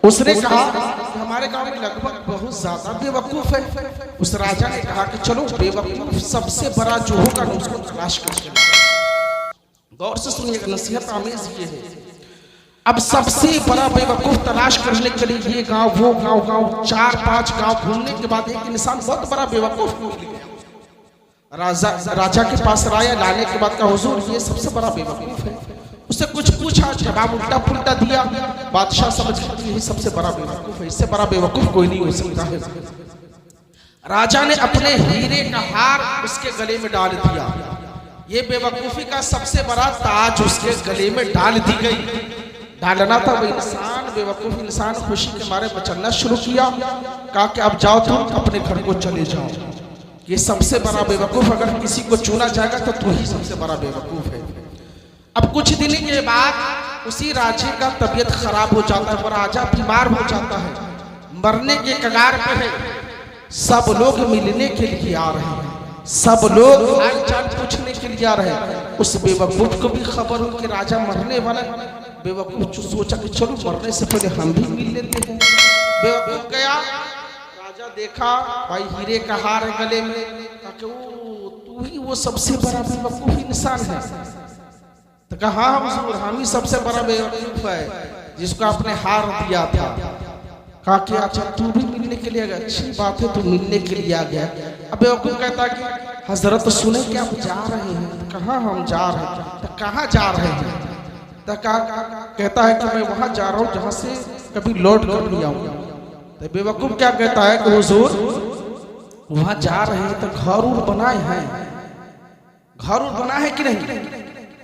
उसने कहा कि हमारे गांव में लगभग बहुत ज्यादा बेवकूफ है। उस राजा ने कहा कि चलो बेवकूफ सबसे बड़ा जो होगा ना उसको तलाश करके। गौर से सुनिएगा, नसीहत आमेज ये है। अब सबसे बड़ा बेवकूफ तलाश करने के लिए ये गांव वो गांव 4-5 गांव घूमने के बाद एक इंसान बहुत बड़ा बेवकूफ मिल गया। राजा के पास राया लाने के बाद कहा, हुजूर ये सबसे बड़ा बेवकूफ है। उससे कुछ पूछा, जवाब उल्टा पुल्टा दिया। बादशाह समझ गया यही सबसे बड़ा बेवकूफ है, इससे बड़ा बेवकूफ कोई नहीं हो सकता है। राजा ने अपने हीरे का हार उसके गले में डाल दिया। ये बेवकूफी का सबसे बड़ा ताज उसके गले में डाल दी गई। डालना था वो इंसान, बेवकूफ इंसान खुशी के मारे मचलना शुरू किया। कहा कि अब जाओ तुम अपने घर को चले जाओ। ये सबसे बड़ा बेवकूफ अगर किसी को चुना जाएगा तो तू ही सबसे बड़ा बेवकूफ है। अब कुछ दिन के बाद उसी राजा का तबीयत खराब हो जाता है। वो राजा बीमार हो जाता है, मरने के कगार पे है। सब लोग मिलने के लिए आ रहे हैं, सब लोग हालचाल पूछने के लिए आ रहे हैं। उस बेवकूफ को भी खबर हो कि राजा मरने वाला है। बेवकूफ जो सोचा कि चलो मरने से पहले हम भी मिल लेते हैं। बेवकूफ गया, राजा देखा भाई हीरे का हार है गले में। तू ही वो सबसे बड़ा बेवकूफ इंसान है। तो कहा हुजूर हम ही सबसे बड़ा बेवकूफ है जिसको आपने हार दिया था। कहा कि अच्छा तू भी मिलने के लिए गया, अच्छी बात है तू मिलने के लिए आ गया। अब बेवकूफ कहता कि हजरत सुने कि आप जा रहे हैं। कहाँ हम जा रहे हैं? तो कहाँ जा रहे हैं? तो कहता है कि मैं वहां जा रहा हूँ जहां से कभी लौट कर नहीं आऊंगा। तो बेवकूफ क्या कहता है कि हुजूर वहां जा रहे हैं तो घर उर बनाए हैं, घर उर बना है कि नहीं?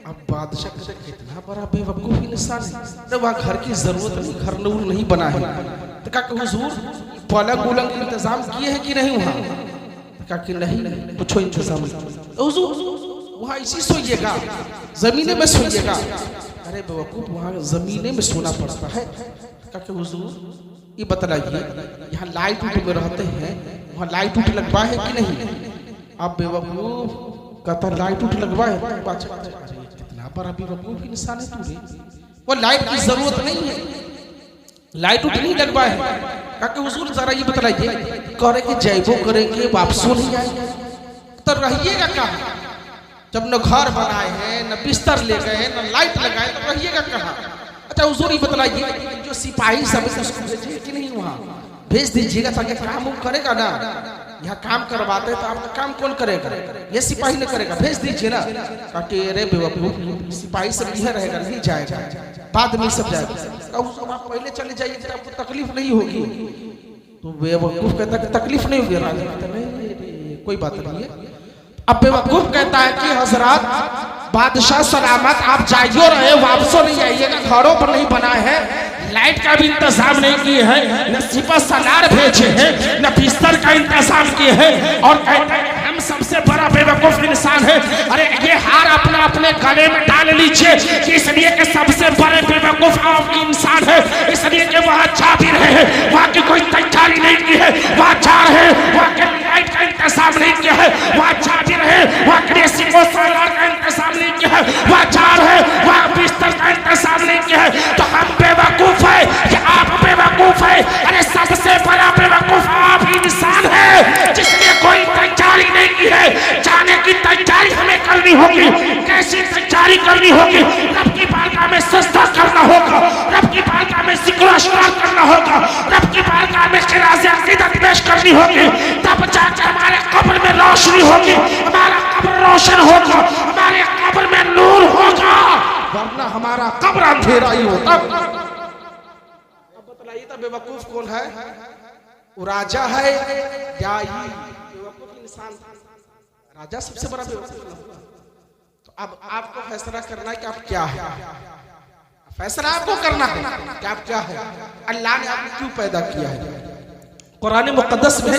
अब बादशाह कहते कितना बड़ा बेवकूफ इंसान है, तो वहां घर की जरूरत नहीं, घर नूर नहीं बना है। तो कहा कि हुजूर पलंग उलंग इंतजाम किए हैं कि नहीं वहां? तो कहा कि नहीं कुछ इंतजाम नहीं। हुजूर वहां इसी सोइएगा, जमीने में सोइएगा। अरे बेवकूफ वहां जमीने में सोना पड़ता है। कहा कि हुजूर ये बतलाइए यहाँ लाइट उट में रहते हैं, वहाँ लाइट उट लगवा है कि नहीं? अब बेवकूफ कहता लाइट उट लगवा है। कितना बड़ा बेवकूफ इंसान है तू रे, वो लाइट की जरूरत नहीं है, लाइट उट नहीं लगवा है। कहा कि हुजूर जरा ये बतलाइए, करे कि जैबो करेंगे वापसो नहीं आएंगे तो रहिएगा कहाँ? जब न घर बनाए हैं, न बिस्तर ले गए, न लाइट लगाए तो रहिएगा कहाँ? अच्छा हुजूर ये बतलाइए जो सिपाही सब उसको भेजिए कि नहीं वहाँ भेज दीजिएगा ताकि काम करेगा ना। यहाँ काम करवाते हैं तो आपका काम कौन करेगा? ये सिपाही ने करेगा, भेज दीजिए ना। ताकि अरे बेवकूफ सिपाही सब यह रहेगा, नहीं जाएगा, बाद में सब जाएगा। आप पहले चले जाइए तो आपको तकलीफ नहीं होगी। तो बेवकूफ कहता है तकलीफ नहीं होगी। राजा कहता नहीं कोई बात नहीं है। अब बेवकूफ कहता है कि हजरत बादशाह सलामत आप जाइयो रहे, वापसो नहीं आइएगा, घरों पर नहीं बना है, लाइट का भी इंतजाम नहीं किए हैं, न सिपा सलार भेजे हैं, न बिस्तर का इंतजाम किए हैं। और कहते हैं हम सबसे बड़ा बेवकूफ इंसान है। अरे ये हार अपना अपने गले में डाल लीजिए, इसलिए कि सबसे बड़े बेवकूफ आप इंसान है, इसलिए कि वहाँ जा भी रहे हैं, वहाँ की कोई तैयारी नहीं की है, वहाँ जा रहे हैं, वहाँ के लाइट का इंतजाम नहीं किया है, वहाँ जा भी रहे, वहाँ के सिपा सलार का इंतजाम नहीं किया है, वहाँ जा रहे, वहाँ बिस्तर का इंतजाम नहीं किया है। तो हम बेवकूफ है कि आप बेवकूफ है? अरे सबसे बड़ा बेवकूफ आप इंसान है जिसने कोई तैयारी नहीं की है। जाने की तैयारी हमें करनी होगी। कैसी तैयारी करनी होगी? रब की बारगाह में सजदा करना होगा, रब की बारगाह में जिक्र अस्कार करना होगा, रब की बारगाह में खिराज अकीदत पेश करनी होगी। तब जाकर हमारे कब्र में रोशनी होगी, हमारा कब्र रोशन होगा, हमारे कब्र में नूर होगा, वरना हमारा कब्र अंधेरा ही होता। बतलाइए तो बेवकूफ कौन है? वो राजा है या ये बेवकूफ इंसान? राजा सबसे बड़ा बेवकूफ। तो अब आपको फैसला करना है कि आप क्या है। फैसला आपको करना है कि आप क्या है, अल्लाह ने आपको क्यों पैदा किया है। कुरान मुक़द्दस में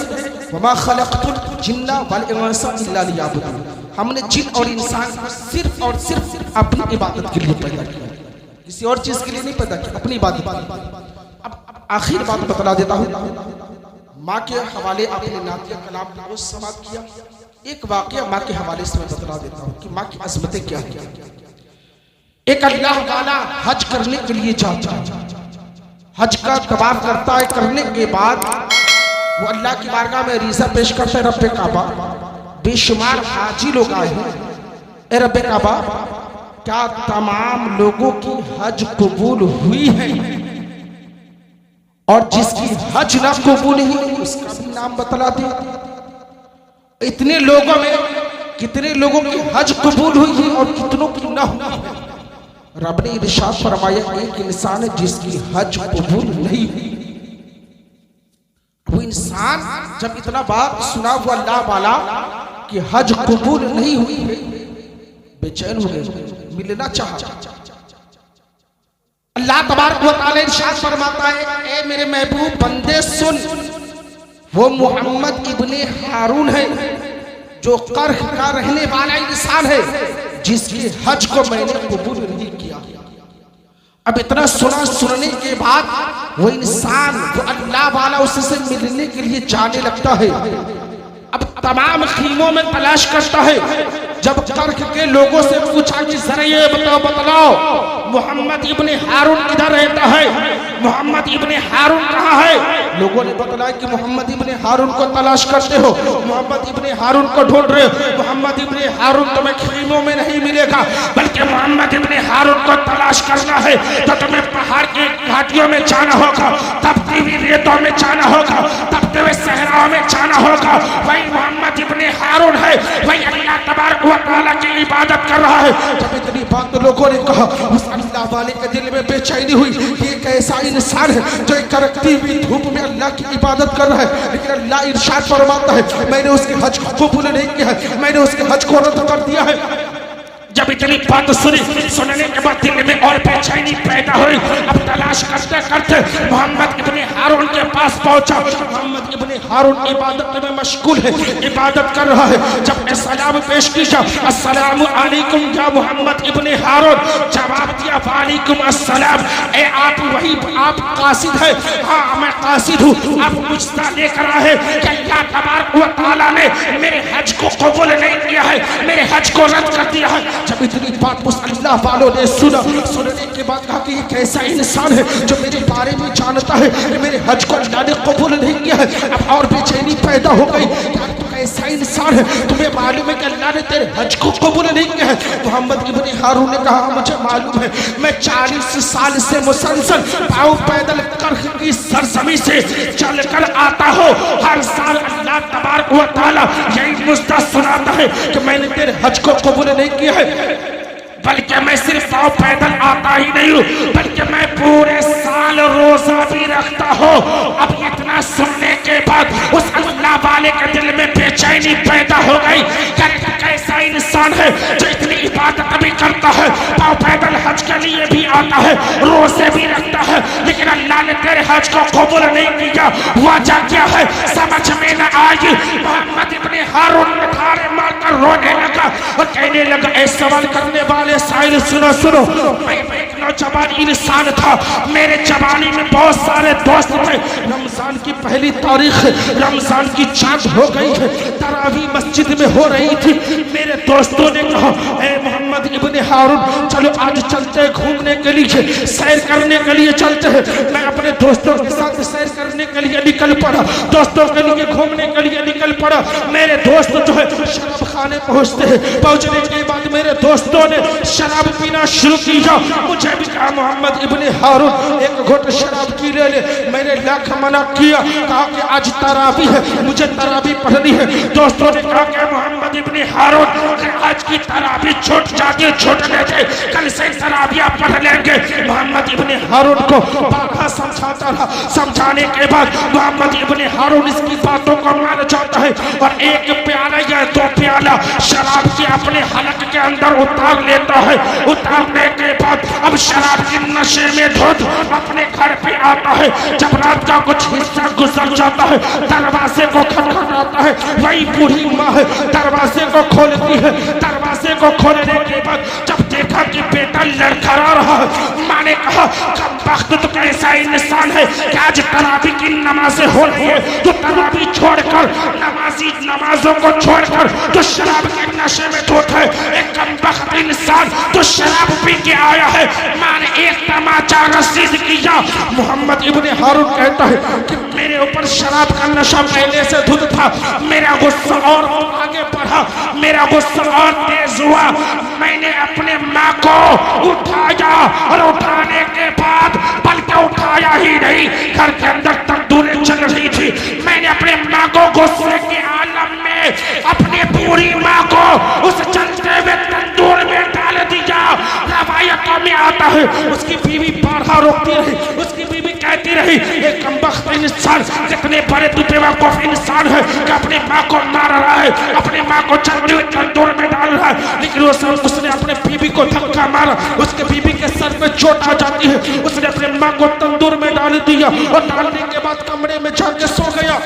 वमा खलक़तुल जिन्ना वल इंसा इल्ला लियअबुदून, हमने जिन और इंसान को सिर्फ और सिर्फ अपनी इबादत के लिए पैदा किया, किसी और चीज के लिए नहीं पैदा किया, अपनी इबादत। अब आखिर बात बता देता हूँ। माँ के हवाले आपने नातिया कलाम बहुत समाप्त किया। एक वाकया माँ के हवाले से मैं बता देता हूँ कि माँ की अजमतें क्या है। एक अल्लाह वाला हज करने के लिए जाता है, हज का तवाफ करता है, करने के बाद वो अल्लाह की बारगाह में रीज़ा पेश करता है, रब्बे काबा बेशुमार हाजी लोग आए हैं, ए रब्बे काबा क्या तमाम लोगों की हज कबूल हुई है, और जिसकी हज ना कबूल हुई उसका भी नाम बतला दे। इतने लोगों में कितने लोगों की हज कबूल हुई है और कितनों की ना हुई। रब ने इरशाद फरमाया एक इंसान है जिसकी हज कबूल नहीं हुई। वो इंसान जब इतना बात सुना हुआ अल्लाह वाला कि हज कबूल नहीं हुई है, बेचैन हो गए, मिलना चाहा। अल्लाह तबारक व तआला इरशाद फरमाता है, ए मेरे महबूब बंदे सुन, वो मोहम्मद इब्ने हारून है जो कर्ह का रहने वाला इंसान है जिसकी हज को मैंने कबूल नहीं किया। अब इतना सुनने के बाद वो इंसान जो अल्लाह वाला उससे मिलने के लिए जाने लगता है। अब तमाम खीमों में तलाश करता है। जब कर्क के लोगों से पूछा कि जरा ये बतलाओ मोहम्मद इब्ने हारून किधर रहता है, मोहम्मद इब्ने हारून कहाँ है? लोगों ने बतलाया कि मोहम्मद इब्ने हारून को तलाश करते हो, मोहम्मद इब्ने हारून को ढूंढ रहे हो। मोहम्मद इब्ने हारून तुम्हें खीमों में नहीं मिलेगा, बल्कि मोहम्मद इब्ने हारून को तलाश करना है तो तुम्हें पहाड़ की घाटियों में जाना होगा, तपती हुई रेतों में जाना होगा, तपते हुए सहराओं में जाना होगा। वही मोहम्मद इब्ने हारून है, वही अल्लाह तबारक व तआला की इबादत कर रहा है। जब इतनी बात लोगों ने कहा, उस अल्लाह वाले के दिल में बेचैनी हुई। ये एक ऐसा इंसान है जो करकती हुई धूप में अल्लाह की इबादत कर रहा है, लेकिन अल्लाह इरशाद फरमाता है मैंने उसके हज को कबूल नहीं किया है, मैंने उसके हज को रद्द कर दिया है। जब इतनी बात सुनने के बाद दिल में और बेचैनी पैदा हुई। अब तलाश करते करते मोहम्मद इब्ने हारून के पास पहुंचा। मोहम्मद इब्ने हारून इबादत में मशगूल है, इबादत कर रहा है। जब सलाम पेश किया, अस्सलामु अलैकुम या मोहम्मद इब्ने हारून, जवाब दिया वालेकुम अस्सलाम। ए आप वही आप कासिद है? हाँ मैं कासिद हूँ। आप मुझसे लेकर आए कि अल्लाह तबारक व तआला ने मेरे हज को कबूल नहीं किया है, मेरे हज को रद्द कर दिया है। जब इतनी बात उस अल्लाह वालों ने सुनने के बाद कहा कि ये कैसा इंसान है जो मेरे बारे में जानता है कि मेरे हज को अल्लाह ने कबूल नहीं किया है। अब और बेचैनी पैदा हो गई, ऐसा इंसान है तुम्हें मालूम है कि अल्लाह ने तेरे हज को कबूल नहीं किया है? मोहम्मद इब्ने हारून ने कहा मुझे मालूम है, मैं 40 साल से मुसलसल पाँव पैदल कर्क की सरजमी से चलकर आता हूँ। हर साल अल्लाह तबारक व तआला यही मुझसे सुनाता है कि मैंने तेरे हज को कबूल नहीं किया है। बल्कि मैं सिर्फ पाँव पैदल आता ही नहीं हूँ, बल्कि मैं पूरे साल रोजा भी रखता हूँ। अब इतना सुनने के बाद उस अल्लाह वाले के दिल में बेचैनी पैदा हो गई। कैसा इंसान है जो इतनी इबादत भी करता है, पाँव पैदल हज के लिए भी आता है, रोजे भी रखता है, लेकिन अल्लाह ने तेरे हज को कबूल नहीं किया। वजह क्या है समझ में न आई। मोहम्मद इब्ने हारून ने थारे मारकर रोने लगा और कहने लगा, ऐ सवाल करने वाले साहिल सुनो सुनो, मैं एक नौजवान इंसान था, मेरे जवानी में बहुत सारे दोस्त थे। रमजान की पहली तारीख, रमजान की चाँद हो गई है, तरावी मस्जिद में हो रही थी। मेरे दोस्तों ने कहा, ए मोहम्मद इब्ने हारून चलो आज चलते हैं घूमने के लिए, सैर करने के लिए चलते हैं। मैं अपने दोस्तों के साथ सैर करने के लिए निकल पड़ा, दोस्तों के लिए घूमने के लिए निकल पड़ा। मेरे दोस्त जो है शराब खाने पहुंचते हैं, पहुंचने के बाद मेरे दोस्तों ने शराब पीना शुरू किया। मुझे भी कहा मोहम्मद इब्ने हारून एक घोट शराब की ले ले। मैंने लाख मना किया, कहा कि आज तरावी है, मुझे तरावी पढ़नी है। दोस्तों ने कहा कि मोहम्मद इब्ने हारून आज की तरावी छूट जाती, छूटने दे, कल से तरावियां पढ़ लेंगे। मोहम्मद इब्ने हारून को बारहा समझाता रहा, समझाने के बाद मोहम्मद इब्ने हारून इसकी बातों को मान जाता है और एक प्याला या 2 प्याला शराब की अपने हलक के अंदर उतार लेता है। उतारने के बाद अब शराब के नशे में धुत अपने घर पे आता है। जब रात का कुछ हिस्सा गुजर जाता है, दरवाजे को खटखटाता है। वही बूढ़ी माँ है, दरवाजे को खोलती है। दरवाजे को खोलने के बाद जब देखा कि बेटा लड़खड़ा रहा है, माँ ने कहा कमबख्त तो कैसा इंसान है कि आज तरावी की नमाजें हो रही है, तो तरावी छोड़कर नमाजी नमाजों को छोड़कर तो शराब के नशे में धुत है। एक कमबख्त इंसान तो शराब पी के आया है। मैंने एक तमाचा रसीद किया। मोहम्मद इब्ने हारून कहता है कि मेरे ऊपर शराब का नशा पहले से धुत था, मेरा गुस्सा और आगे बढ़ा, मेरा गुस्सा और तेज हुआ। मैंने अपने माँ को उठाया और उठाने के बाद बल्कि उठाया ही नहीं, घर के अंदर तंदूरें चल रही थी। मैंने अपने माँ को गुस्से के आलम में अपनी पूरी माँ को उस चलते हुए तंदूर में डाल दिया। रवायतों में आता है उसकी बीवी बारहा रोकती रही, उसकी बीवी कहती रही एक कमबख्त इंसान, कितने बड़े तू बेवकूफ इंसान है कि अपनी माँ को मार रहा है, अपनी माँ को चलते हुए तंदूर में डाल रहा है। लेकिन उसने अपने बीबी को धक्का मारा, उसके बीबी के सर पे चोट आ जाती है, उसने अपने माँ को तंदूर में डाल दिया और डालने के बाद कमरे में जाके सो गया।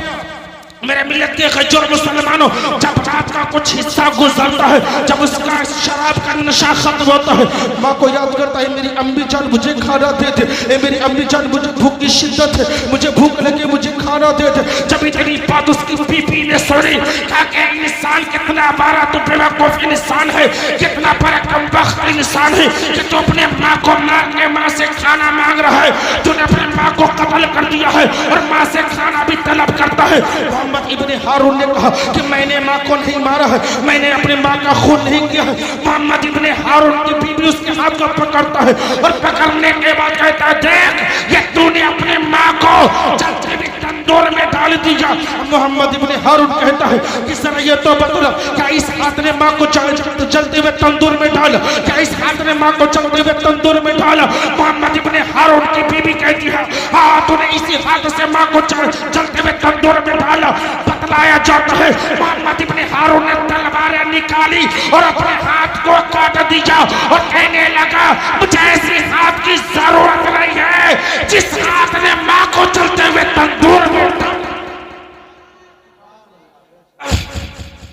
मेरे मिल्लत के खजूर मुसलमानों, जब रात का कुछ हिस्सा गुजरता है, जब उसका शराब का नशा खत्म होता है, माँ को याद करता है मेरी अम्मी जान मुझे खाना दे दे, मेरी अम्मी जान मुझे भूख की शिद्दत है, मुझे भूख लगे मुझे खाना दे दे। जब इतनी बात उसकी बीबी ने सुनी, कहा कि इंसान कितना बड़ा तू बेवकूफ इंसान है, कितना बड़ा कमबख्त इंसान है कि तू अपने माँ को मार के माँ से खाना मांग रहा है। तूने अपने माँ को कत्ल कर दिया है और माँ से खाना भी तलब करता है। मोहम्मद इब्ने हारून ने कहा कि मैंने माँ को नहीं मारा है, मैंने अपने माँ का खून नहीं किया है। मोहम्मद इब्ने हारून की बीवी उसके हाथ को पकड़ता है और पकड़ने के बाद कहता है देख ये तूने अपने माँ को जलते हुए तंदूर में डाल दिया। मोहम्मद इब्ने हारून कहता है कि सर ये तो बतला क्या इस हाथ ने माँ को जलते हुए तंदूर में डाला, क्या इस हाथ ने माँ को जलते हुए तंदूर में डाला। मोहम्मद इब्ने हारून की बीवी कहती है हाँ तूने इसी हाथ से माँ को जलते हुए तंदूर में डाला। बतलाया जाता है मोहम्मद इब्ने हारून ने तलवारें निकाली और अपने हाथ को काट दिया और कहने लगा मुझे ऐसी हाथ की जरूरत नहीं है जिस हाथ ने माँ को जलते हुए तंदूर में।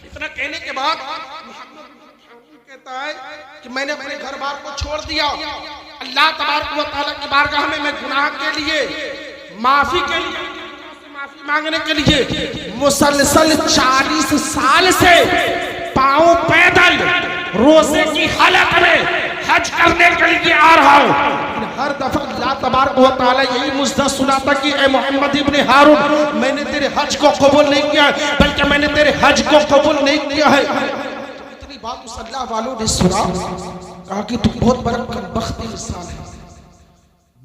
इतना कहने के बाद कहता है कि मैंने अपने घर बार को छोड़ दिया, अल्लाह तबारक व तआला की बारगाह में मैं गुनाह के लिए माफी के लिए माफी मांगने के लिए मुसलसल 40 साल से पांव पैदल रोजे की हालत में हज करने के लिए आ रहा हूँ। हर दफा अल्लाह तबारक व तआला यही मुझसे सुनाता कि ए मोहम्मद इब्ने हारून मैंने तेरे हज को कबूल नहीं किया है, बल्कि मैंने तेरे हज को कबूल नहीं किया है। इतनी बात उस अल्लाह वालों ने सुना, कहा कि तू बहुत बड़ा कमबख्त इंसान है,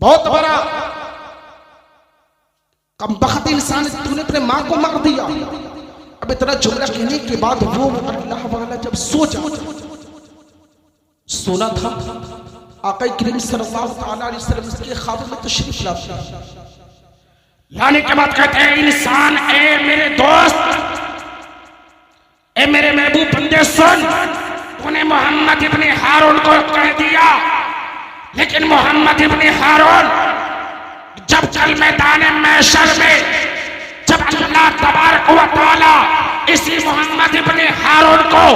बहुत बड़ा कमबख्त इंसान, तूने अपने माँ को मार दिया। अब इतना जुमला कहने के बाद वो अल्लाह वाला जब सोना था, आका करीम सल्लल्लाहु अलैहि वसल्लम इसके ख्वाब में तशरीफ लाने के बाद कहते हैं इंसान ए मेरे दोस्त, ए मेरे महबूब बंदे सुन, तूने मोहम्मद इब्ने हारून को कह दिया, लेकिन मोहम्मद इब्ने हारून जब कल मैदान महशर में जब अल्लाह तबारक व तआला इसी मोहम्मद इब्ने हारून को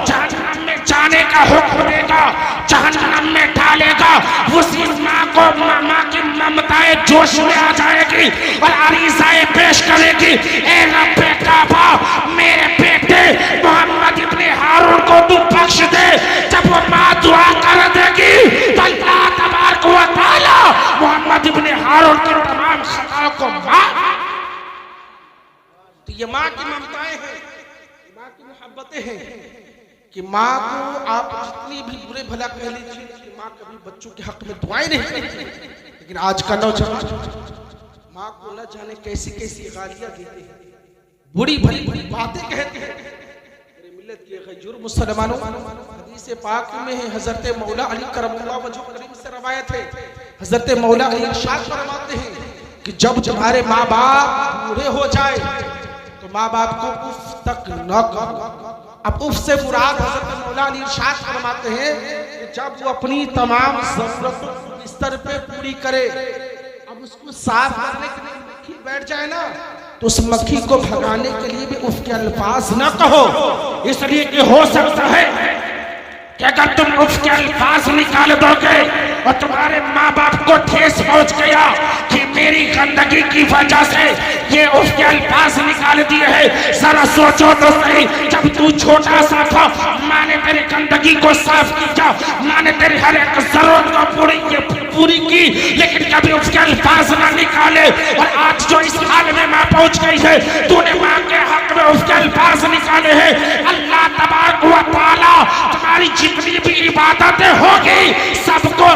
जहन्नम में जाने का हुक्म देगा, जहन्नम में डालेगा, उसी माँ को माँ की ममताएं जोश में आ जाएगी और अरीज़ाएं पेश करेगी, ए रब्बे काबा मेरे बेटे मोहम्मद इब्ने हारून को तू बख्श दे। जब वो माँ दुआ कर देगी तो अल्लाह तबारक व तआला मोहम्मद इब्ने हारून की तमाम खताओं को माफ। तो ये माँ की ममताएं हैं, माँ की मोहब्बतें हैं कि माँ को आप जितनी भी बुरे भला कह लीजिए कि माँ कभी बच्चों के हक में दुआएं नहीं करती, लेकिन आज का नौजवान माँ को न जाने कैसी कैसी गालियां देते हैं, बुरी भली बातें कहते हैं। मेरे मिल्लत के खजूर मुसलमानों, हदीस पाक में है हजरत मौला अली करमुल्लाह वजह करीम से रवायत है, हजरत मौला अली इरशाद फरमाते हैं कि जब तुम्हारे माँ बाप बूढ़े हो जाए तो माँ बाप को उफ तक न करो। अब उफ से मुराद हजरत मौला अली इरशाद फरमाते हैं कि जब वो अपनी तमाम जरूरतों को बिस्तर पे पूरी करे, अब उसको साफ करने के लिए मक्खी बैठ जाए ना, तो उस मक्खी को भगाने के लिए भी उफ के अल्फाज न कहो, इसलिए कि हो सकता है कि अगर तुम उफ के अल्फाज निकाल दोगे और तुम्हारे माँ बाप को ठेस पहुंच गया कि मेरी गंदगी की वजह से ये उफ के अल्फाज निकाल दिए हैं, जरा सोचो तो सही, जब तू छोटा सा था माँ ने तेरी गंदगी को साफ किया, माँ ने तेरी हर एक जरूरत को पूरी की, लेकिन कभी उसके अल्फाज ना निकाले। और आज जो इस हाल में माँ पहुंच गई है, तूने माँ के हक में उसके अल्फाज निकाले हैं। अल्लाह तबारक व तआला तुम्हारी जितनी भी इबादतें होगी सबको